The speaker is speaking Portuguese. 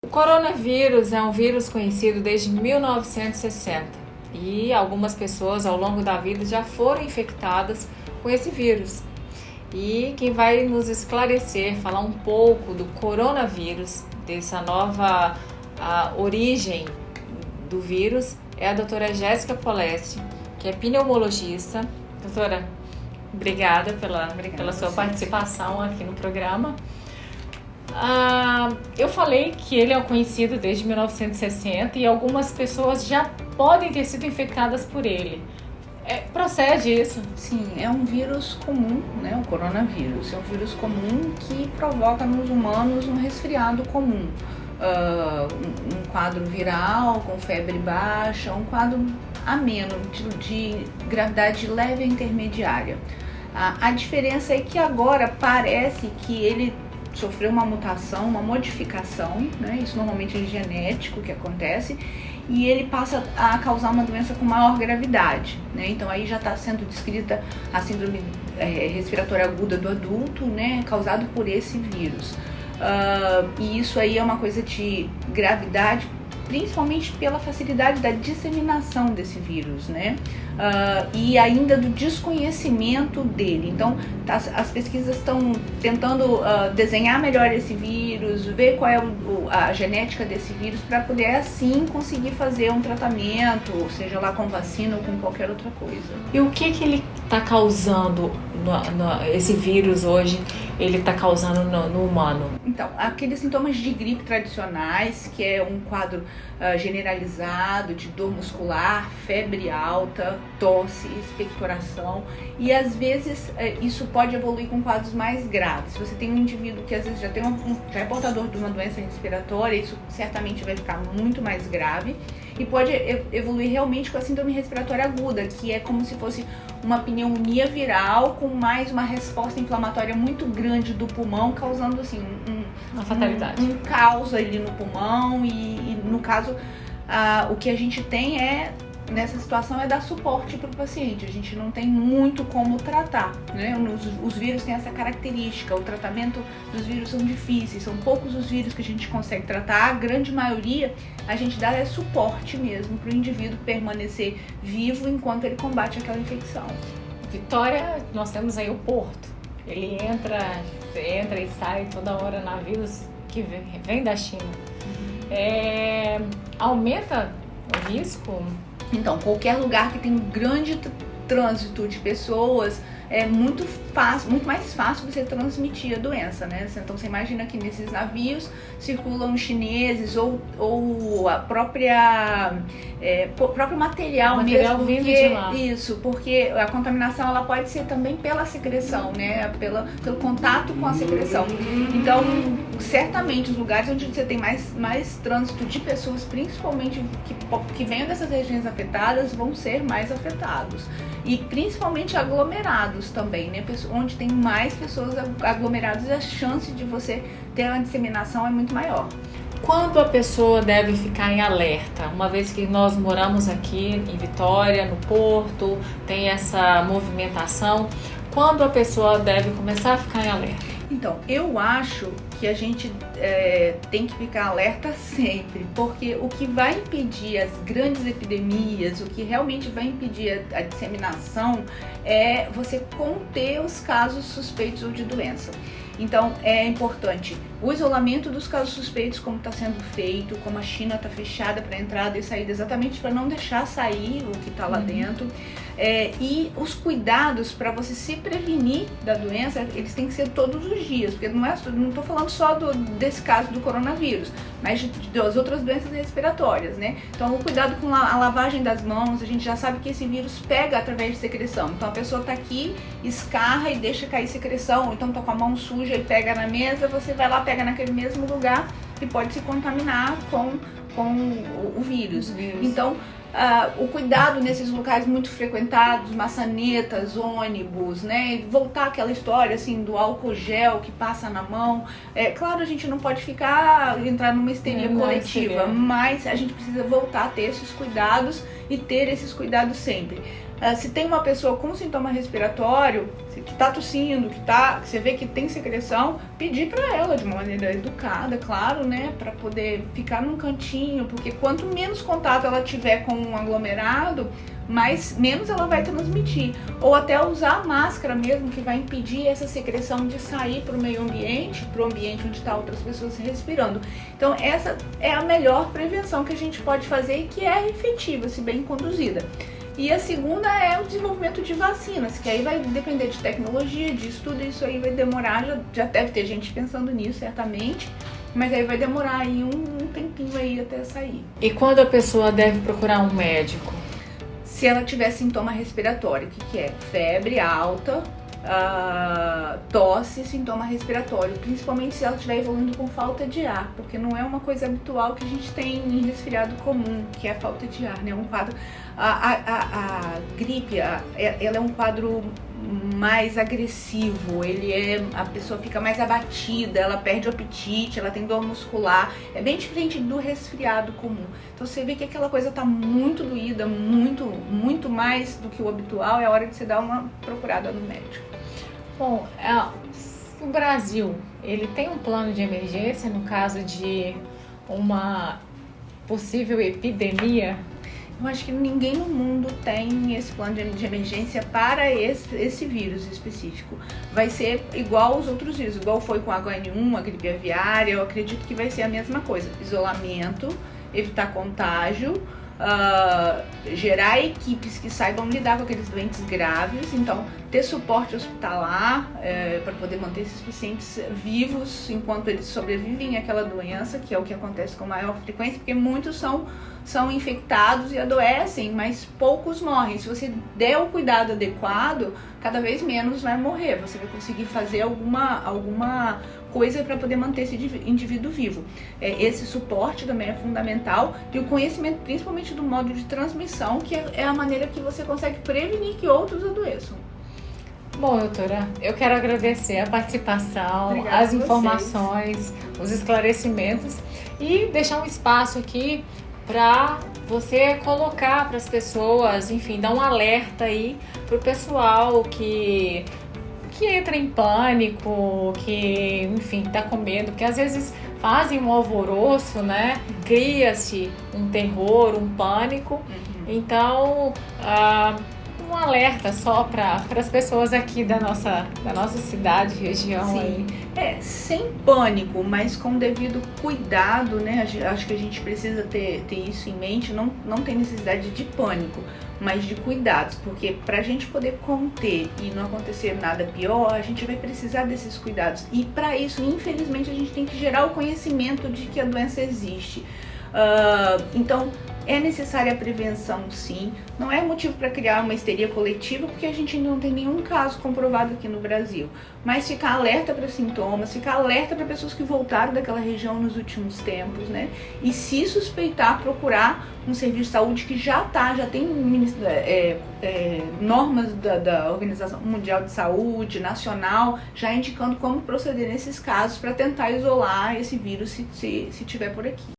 O coronavírus é um vírus conhecido desde 1960 e algumas pessoas ao longo da vida já foram infectadas com esse vírus. E quem vai nos esclarecer, falar um pouco do coronavírus, dessa nova origem do vírus, é a doutora Jéssica Polessi, que é pneumologista. Doutora, obrigada pela sua participação aqui no programa. Eu falei que ele é conhecido desde 1960 e algumas pessoas já podem ter sido infectadas por ele. Procede isso? Sim, é um vírus comum, né? O coronavírus é um vírus comum que provoca nos humanos um resfriado comum. Um quadro viral com febre baixa, um quadro ameno, de gravidade leve a intermediária. A diferença é que agora parece que ele sofreu uma mutação, uma modificação, né? Isso normalmente é genético que acontece, e ele passa a causar uma doença com maior gravidade, né? Então aí já está sendo descrita a síndrome respiratória aguda do adulto, né? Causado por esse vírus. E isso aí é uma coisa de gravidade, principalmente pela facilidade da disseminação desse vírus, né? E ainda do desconhecimento dele. Então, as pesquisas estão tentando desenhar melhor esse vírus, ver qual é a genética desse vírus, para poder, assim, conseguir fazer um tratamento, seja lá com vacina ou com qualquer outra coisa. E o que ele está causando, esse vírus hoje, ele está causando no humano? Então, aqueles sintomas de gripe tradicionais, que é um quadro generalizado de dor muscular, febre alta, tosse, expectoração, e às vezes isso pode evoluir com quadros mais graves. Se você tem um indivíduo que às vezes já é portador de uma doença respiratória, isso certamente vai ficar muito mais grave e pode evoluir realmente com a síndrome respiratória aguda, que é como se fosse uma pneumonia viral com mais uma resposta inflamatória muito grande do pulmão, causando assim uma fatalidade, um caos ali no pulmão e no caso o que a gente tem nessa situação é dar suporte para o paciente. A gente não tem muito como tratar, né? Os vírus têm essa característica, o tratamento dos vírus são difíceis, são poucos os vírus que a gente consegue tratar, a grande maioria a gente dá suporte mesmo para o indivíduo permanecer vivo enquanto ele combate aquela infecção. Vitória, nós temos aí o Porto, ele entra e sai toda hora navios que vem da China. Aumenta o risco? Então, qualquer lugar que tem um grande trânsito de pessoas, é muito mais fácil você transmitir a doença, né? Então você imagina que nesses navios circulam chineses ou a próprio material mesmo vindo de lá. Isso, porque a contaminação ela pode ser também pela secreção, né? Pelo contato com a secreção. Então, certamente os lugares onde você tem mais trânsito de pessoas, principalmente que venham dessas regiões afetadas, vão ser mais afetados. E principalmente aglomerados também, né? Onde tem mais pessoas aglomeradas, a chance de você ter uma disseminação é muito maior. Quando a pessoa deve ficar em alerta? Uma vez que nós moramos aqui em Vitória, no Porto, tem essa movimentação, quando a pessoa deve começar a ficar em alerta? Então, eu acho que a gente tem que ficar alerta sempre, porque o que vai impedir as grandes epidemias, o que realmente vai impedir a disseminação é você conter os casos suspeitos ou de doença. Então, é importante o isolamento dos casos suspeitos, como está sendo feito, como a China está fechada para entrada e saída, exatamente para não deixar sair o que está lá dentro. E os cuidados para você se prevenir da doença, eles têm que ser todos os dias, porque não estou falando só desse caso do coronavírus, mas das outras doenças respiratórias, né? Então, o cuidado com a lavagem das mãos, a gente já sabe que esse vírus pega através de secreção. Então, a pessoa está aqui, escarra e deixa cair secreção, ou então está com a mão suja e pega na mesa, você vai lá, pega naquele mesmo lugar e pode se contaminar com o vírus. Então, o cuidado nesses locais muito frequentados, maçanetas, ônibus, né? Voltar àquela história assim do álcool gel que passa na mão. Claro, a gente não pode entrar numa histeria coletiva, mas a gente precisa voltar a ter esses cuidados e ter esses cuidados sempre. Se tem uma pessoa com sintoma respiratório, que está tossindo, que você vê que tem secreção, pedir para ela de uma maneira educada, claro, né, para poder ficar num cantinho, porque quanto menos contato ela tiver com um aglomerado, menos ela vai transmitir. Ou até usar a máscara mesmo, que vai impedir essa secreção de sair para o meio ambiente, para o ambiente onde estão outras pessoas respirando. Então essa é a melhor prevenção que a gente pode fazer e que é efetiva, se bem conduzida. E a segunda é o desenvolvimento de vacinas, que aí vai depender de tecnologia, de estudo, isso aí vai demorar, já deve ter gente pensando nisso, certamente, mas aí vai demorar aí um tempinho aí até sair. E quando a pessoa deve procurar um médico? Se ela tiver sintoma respiratório, que é febre alta, tosse, sintoma respiratório, principalmente se ela estiver evoluindo com falta de ar, porque não é uma coisa habitual que a gente tem em resfriado comum, que é a falta de ar, né? Um quadro, a gripe, ela é um quadro mais agressivo, a pessoa fica mais abatida, ela perde o apetite, ela tem dor muscular, é bem diferente do resfriado comum. Então você vê que aquela coisa tá muito doída, muito mais do que o habitual, é hora de você dar uma procurada no médico. Bom, o Brasil, ele tem um plano de emergência no caso de uma possível epidemia? Eu acho que ninguém no mundo tem esse plano de emergência para esse vírus específico. Vai ser igual aos outros vírus, igual foi com a H1N1, a gripe aviária, eu acredito que vai ser a mesma coisa. Isolamento, evitar contágio, gerar equipes que saibam lidar com aqueles doentes graves, então ter suporte hospitalar para poder manter esses pacientes vivos enquanto eles sobrevivem àquela doença, que é o que acontece com maior frequência, porque muitos são infectados e adoecem, mas poucos morrem. Se você der o cuidado adequado, cada vez menos vai morrer, você vai conseguir fazer alguma coisa para poder manter esse indivíduo vivo. Esse suporte também é fundamental, e o conhecimento principalmente do modo de transmissão, que é a maneira que você consegue prevenir que outros adoeçam. Bom, doutora, eu quero agradecer a participação, Obrigada as informações, os esclarecimentos, e deixar um espaço aqui para você colocar para as pessoas, enfim, dar um alerta aí para o pessoal que entra em pânico, que, enfim, tá com medo, porque às vezes fazem um alvoroço, né? Cria-se um terror, um pânico. Então, um alerta só para as pessoas aqui da nossa cidade, região. Sim, sem pânico, mas com devido cuidado, né? Acho que a gente precisa ter isso em mente. Não tem necessidade de pânico, mas de cuidados, porque para a gente poder conter e não acontecer nada pior, a gente vai precisar desses cuidados. E para isso, infelizmente, a gente tem que gerar o conhecimento de que a doença existe. Então, é necessária a prevenção, sim. Não é motivo para criar uma histeria coletiva, porque a gente não tem nenhum caso comprovado aqui no Brasil. Mas ficar alerta para sintomas, ficar alerta para pessoas que voltaram daquela região nos últimos tempos, né? E se suspeitar, procurar um serviço de saúde que já tem normas da Organização Mundial de Saúde, nacional, já indicando como proceder nesses casos para tentar isolar esse vírus se tiver por aqui.